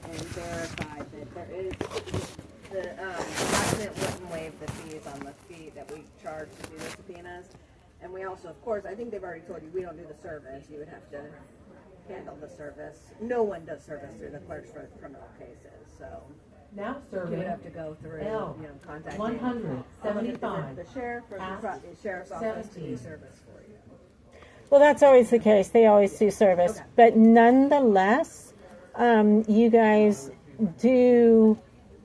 and verified that there is, the document wouldn't waive the fees on the fee that we charge to do the subpoenas. And we also, of course, I think they've already told you, we don't do the service. You would have to handle the service. No one does service through the clerks for criminal cases, so. Now You serving would have to go through, contact 175 the sheriff or the sheriff's office to do service for you. Well, that's always the case. They always do service. Okay. But nonetheless, you guys do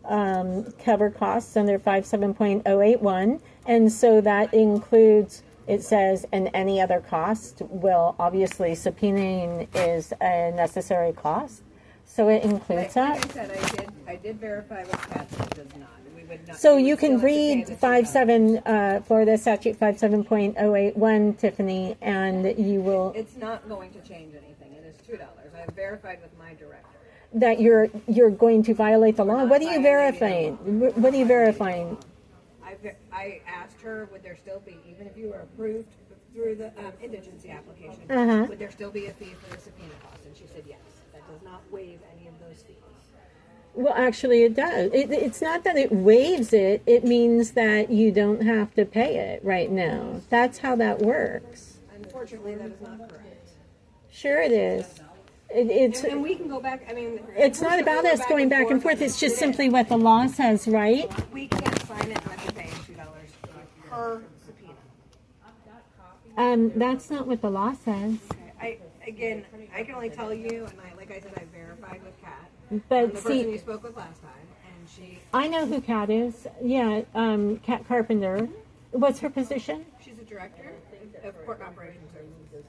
cover costs under 57.081. And so that includes, it says, and any other cost. Well, obviously, subpoenaing is a necessary cost. So it includes that. Like I said, I did verify with Kat that it does not. We would not. So you can read 57 Florida Statute 57.081, Tiffany, and you will. It's not going to change anything. It is $2. I verified with my director That you're going to violate the law. What are you verifying? What are you verifying? I asked her, would there still be, even if you were approved through the indigency application, would there still be a fee for the subpoena cost? And she said yes. That does not waive any of those fees. Well, actually, it does. It's not that it waives it. It means that you don't have to pay it right now. That's how that works. Unfortunately, that is not correct. Sure it is. And we can go back, I mean... It's not about us going back and forth. It's just simply what the law says, right? We can't sign it unless you're paying $2 per subpoena. That's not what the law says. Okay. I can only tell you, and like I said, I verified with Kat. But the see, person you spoke with last time, and she... I know who Kat is. Yeah, Kat Carpenter. What's her position? She's a director of court operations services.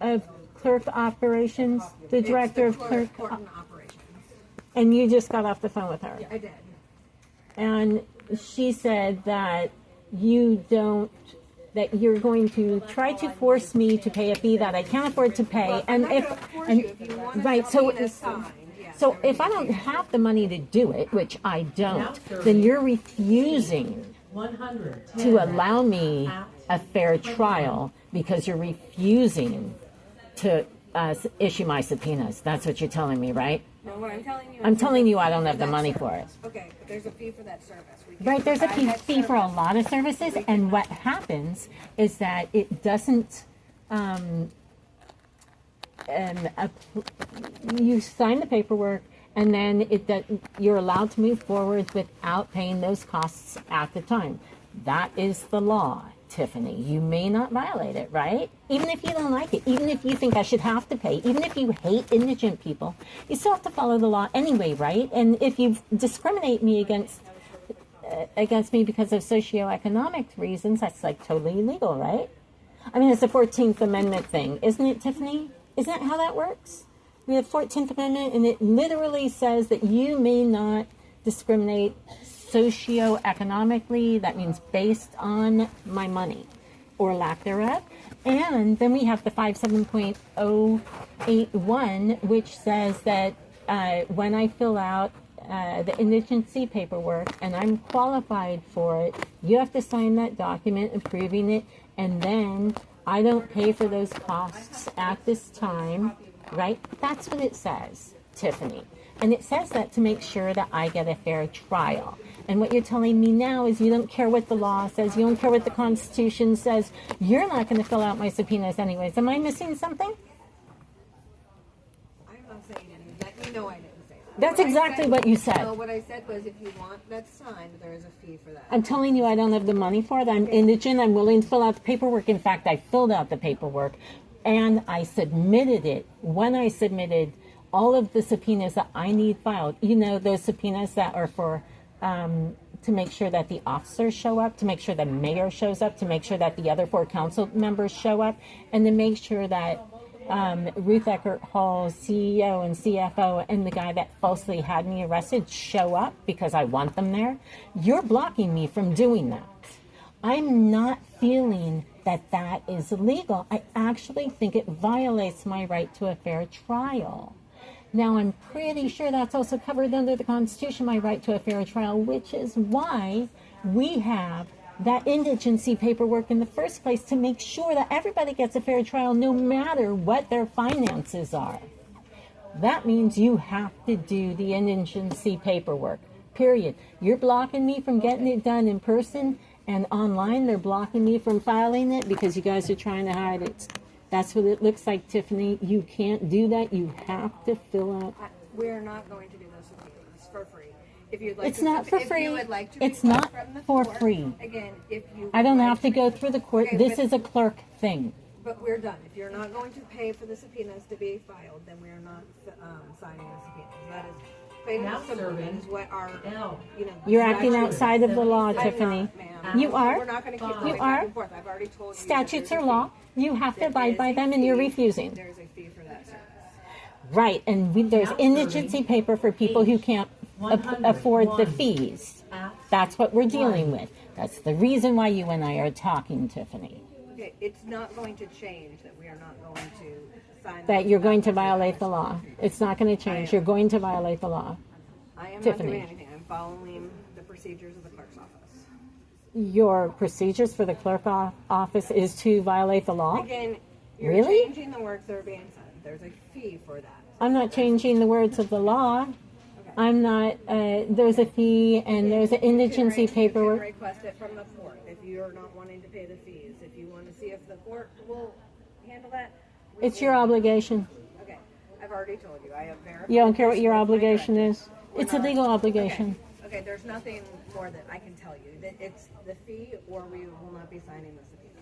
Of clerk operations, the director of clerk operations. And you just got off the phone with her. I did. And she said that that you're going to try to force me to pay a fee that I can't afford to pay. And if if I don't have the money to do it, which I don't, then you're refusing to allow me a fair trial because you're refusing to issue my subpoenas. That's what you're telling me, right? No, what I'm telling you. I'm telling you I don't have the money for it. Okay, but there's a fee for that service. Right, there's a fee for a lot of services, and what happens is that it doesn't. You sign the paperwork, and then you're allowed to move forward without paying those costs at the time. That is the law, Tiffany. You may not violate it, right? Even if you don't like it, even if you think I should have to pay, even if you hate indigent people, you still have to follow the law anyway, right? And if you discriminate me against me because of socioeconomic reasons, that's like totally illegal, right? I mean, it's the 14th Amendment thing, isn't it, Tiffany? Isn't that how that works? We have 14th Amendment, and it literally says that you may not discriminate socioeconomically. That means based on my money or lack thereof. And then we have the 57.081, which says that when I fill out the indigency paperwork and I'm qualified for it, you have to sign that document approving it, and then I don't pay for those costs at this time, right? That's what it says, Tiffany. And it says that to make sure that I get a fair trial. And what you're telling me now is you don't care what the law says, you don't care what the Constitution says, you're not going to fill out my subpoenas anyways. Am I missing something? I'm not saying anything. You know I didn't say that. That's exactly what you said. No, what I said was if you want that signed, there is a fee for that. I'm telling you I don't have the money for it. I'm indigent. I'm willing to fill out the paperwork. In fact, I filled out the paperwork and I submitted it. When I submitted all of the subpoenas that I need filed, you know, those subpoenas that are for to make sure that the officers show up, to make sure the mayor shows up, to make sure that the other 4 council members show up, and to make sure that Ruth Eckert Hall's CEO and CFO and the guy that falsely had me arrested show up because I want them there. You're blocking me from doing that. I'm not feeling that that is illegal. I actually think it violates my right to a fair trial. Now, I'm pretty sure that's also covered under the Constitution, my right to a fair trial, which is why we have that indigency paperwork in the first place, to make sure that everybody gets a fair trial no matter what their finances are. that means you have to do the indigency paperwork, period. You're blocking me from getting it done in person, and online they're blocking me from filing it because you guys are trying to hide it. That's what it looks like, Tiffany. You can't do that. You have to fill out. We're not going to do those subpoenas for free. If you'd like It's to, not for if free. you would like to It's request not from the for court, free. Again, if you I don't would like have to go through the court. Okay, This but- is a clerk thing. But we're done. If you're not going to pay for the subpoenas to be filed, then we are not signing the subpoenas. That is paying Now the subpoenas serving is what our, L. you know. You're acting Statute. outside of the law, I'm Tiffany. not, ma'am. You are. We're not going to keep You going back are. and forth. I've already told you. that Statutes there's are a law. fee. You have to There abide is by a them, and you're fee. refusing. There's a fee for that service. Right, and there's Now indigency serving paper for people who can't 100, afford the 1. fees. At That's what we're dealing 1. with. That's the reason why you and I are talking, Tiffany. Okay, it's not going to change that we are not going to sign. That you're going to violate the law. It's not going to change. You're going to violate the law. I am Tiffany. not doing anything. I'm following the procedures of the clerk's office. Your procedures for the clerk office is to violate the law? Again, you're Really? changing the words that are being said. There's a fee for that. I'm not changing the words of the law. I'm not, there's a fee and there's an indigency You can paperwork. request it from the court if you're not wanting to pay the fees. If you want to see if the court will handle that. we It's will. your obligation. Okay, I've already told you. I have verified. You don't care what this your with my obligation directors. is? We're It's a not- legal obligation. Okay, there's nothing more that I can tell you. That it's the fee, or we will not be signing the subpoena.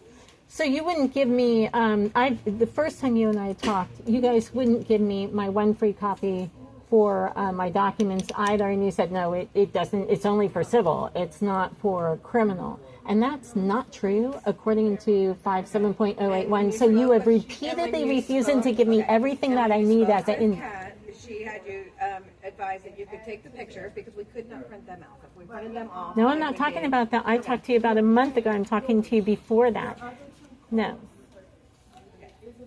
So you wouldn't give me, the first time you and I talked, you guys wouldn't give me my one free copy for my documents either, and you said, no, it doesn't, it's only for civil, it's not for criminal. And that's not true, according to 57.081. So you have repeatedly refusing to give me everything that I need as an. Kat, she had you advise that you could take the pictures because we could not print them out. If we printed them off. No, I'm it not would talking be- about that. I talked to you about a month ago. I'm talking to you before that. No.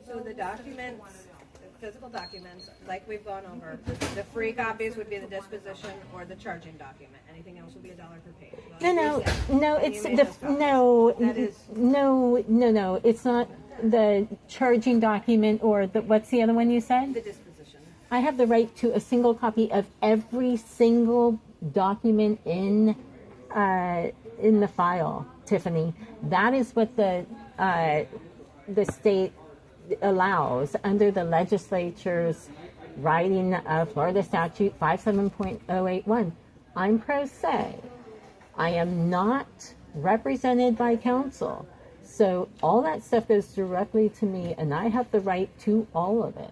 So the documents, the physical documents, like we've gone over, the free copies would be the disposition or the charging document. Anything else would be $1 per page. No, And it's you may the, have copies. no, That is- no, it's not the charging document or the, what's the other one you said? The disposition. I have the right to a single copy of every single document in the file, Tiffany. That is what the state allows under the legislature's writing of Florida Statute 57.081. I'm pro se. I am not represented by counsel. So all that stuff goes directly to me, and I have the right to all of it.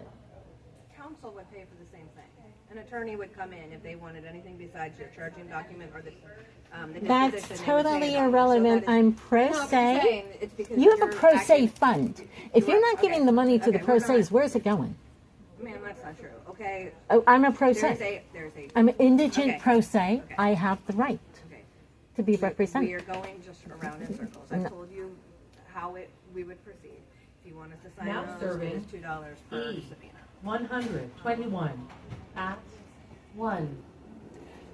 Counsel would pay for the same thing. An attorney would come in if they wanted anything besides your charging document or the disposition. That's they would pay totally it on. irrelevant. So that is- I'm pro No, but you're se. saying it's because You have a you're pro se acting- fund. If you're not giving the money to the Okay, pro we're not- ses, where's it going? Ma'am, that's not true. Okay. Oh, I'm a pro There's se. there's a. I'm an indigent Okay. pro se. Okay. I have the right Okay. to be We represented. are going just around in circles. I told you how we would proceed. If you want us to sign Now those, serving it's $2 per E. subpoena. 121 at 1.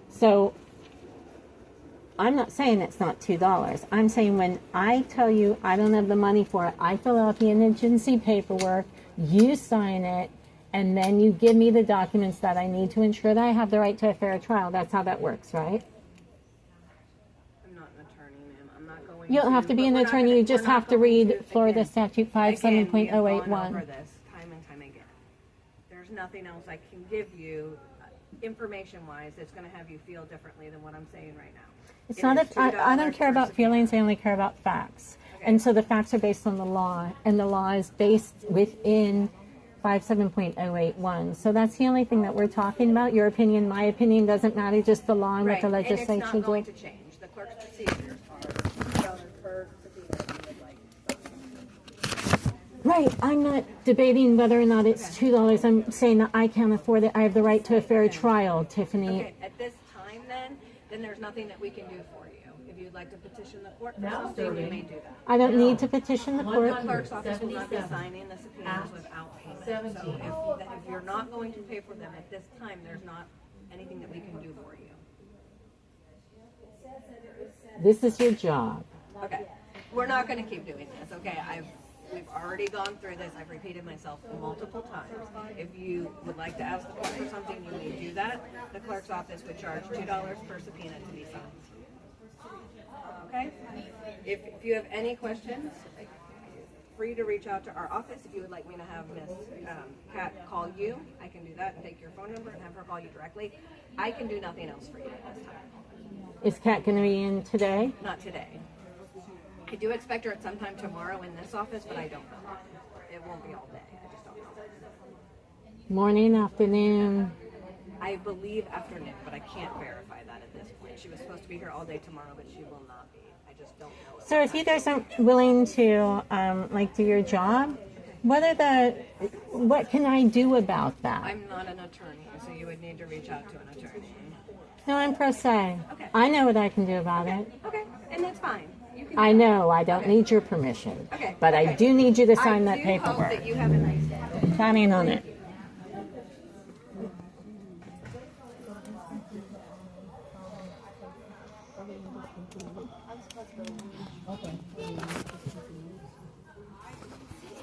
So I'm not saying it's not $2. I'm saying when I tell you I don't have the money for it, I fill out the indigency paperwork, you sign it, and then you give me the documents that I need to ensure that I have the right to a fair trial. That's how that works, right? I'm not an attorney, ma'am. I'm not going. You don't have to be but an we're not attorney. gonna- You just we're not have to going read Florida again, Statute again, we have gone 57.081. over this time and time again. There's nothing else I can give you, information-wise, that's going to have you feel differently than what I'm saying right now. It's It not is a, I don't $2 care per about subpoena. feelings, I only care about facts. Okay. And so the facts are based on the law, and the law is based within 57.081. So that's the only thing that we're talking about. Your opinion, my opinion doesn't matter, just the law and what the Right, and it's legislature not going did. to change. The clerk's procedures are $2 per subpoena. If you would like. Right, I'm not debating whether or not it's $2. I'm saying that I can't afford it. I have the right to a fair trial, Tiffany. Okay, at this time then there's nothing that we can do for you. If you'd like to petition the court for Now something, you serving. may do that. I don't need to petition the court. The clerk's office will not be 77. signing the subpoenas without payment. So 17. if you're not going to pay for them at this time, there's not anything that we can do for you. This is your job. Okay, we're not gonna keep doing this, okay? We've already gone through this. I've repeated myself multiple times. If you would like to ask the clerk for something, you may do that. The clerk's office would charge $2 per subpoena to be signed. Okay? If you have any questions, free to reach out to our office. If you would like me to have Miss Kat call you, I can do that and take your phone number and have her call you directly. I can do nothing else for you at this time. Is Kat going to be in today? Not today. I do expect her at some time tomorrow in this office, but I don't know. It won't be all day. I just don't know. Morning, afternoon? I believe afternoon, but I can't verify that at this point. She was supposed to be here all day tomorrow, but she will not be. I just don't know. So if you guys aren't willing to do your job, what can I do about that? I'm not an attorney, so you would need to reach out to an attorney. No, I'm pro se. Okay. I know what I can do about it. Okay, and that's fine. You can I know I don't need your permission, Okay. but I do need you to sign that I paperwork. do hope that you have a nice day. Planning on it.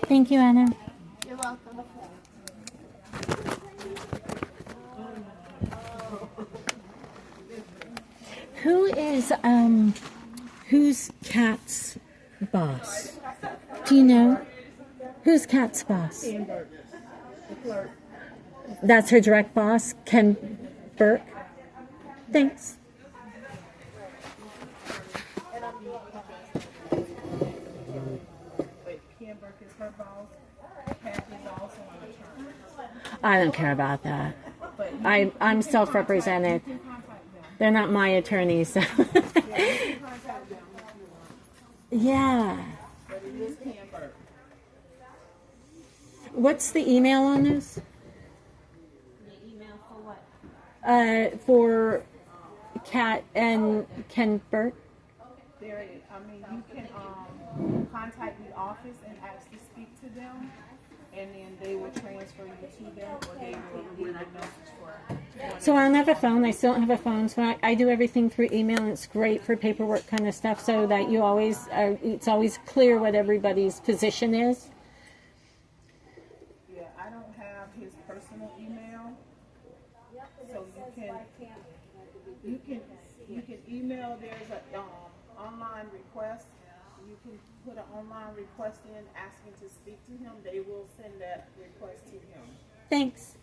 Thank you, Anna. You're welcome. Who's Kat's boss? Do you know? Who's Kat's boss? The clerk. That's her direct boss, Ken Burke. Thanks. But Ken Burke is her boss. Pat is also an attorney. I don't care about that. But I'm self-represented. you can contact them. They're not my attorneys. So. You can contact them if you want. Yeah. But it is Ken Burke. What's the email on this? The email for what? For Kat and Ken Burke? There it is. You can contact the office and ask to speak to them, and then they will transfer you to them, or they will give a message for. So I don't have a phone. I still don't have a phone. So I do everything through email, and it's great for paperwork kind of stuff, so that you always it's always clear what everybody's position is. Yeah, I don't have his personal email, so you can email. There's a online request. You can put an online request in asking to speak to him. They will send that request to him. Thanks.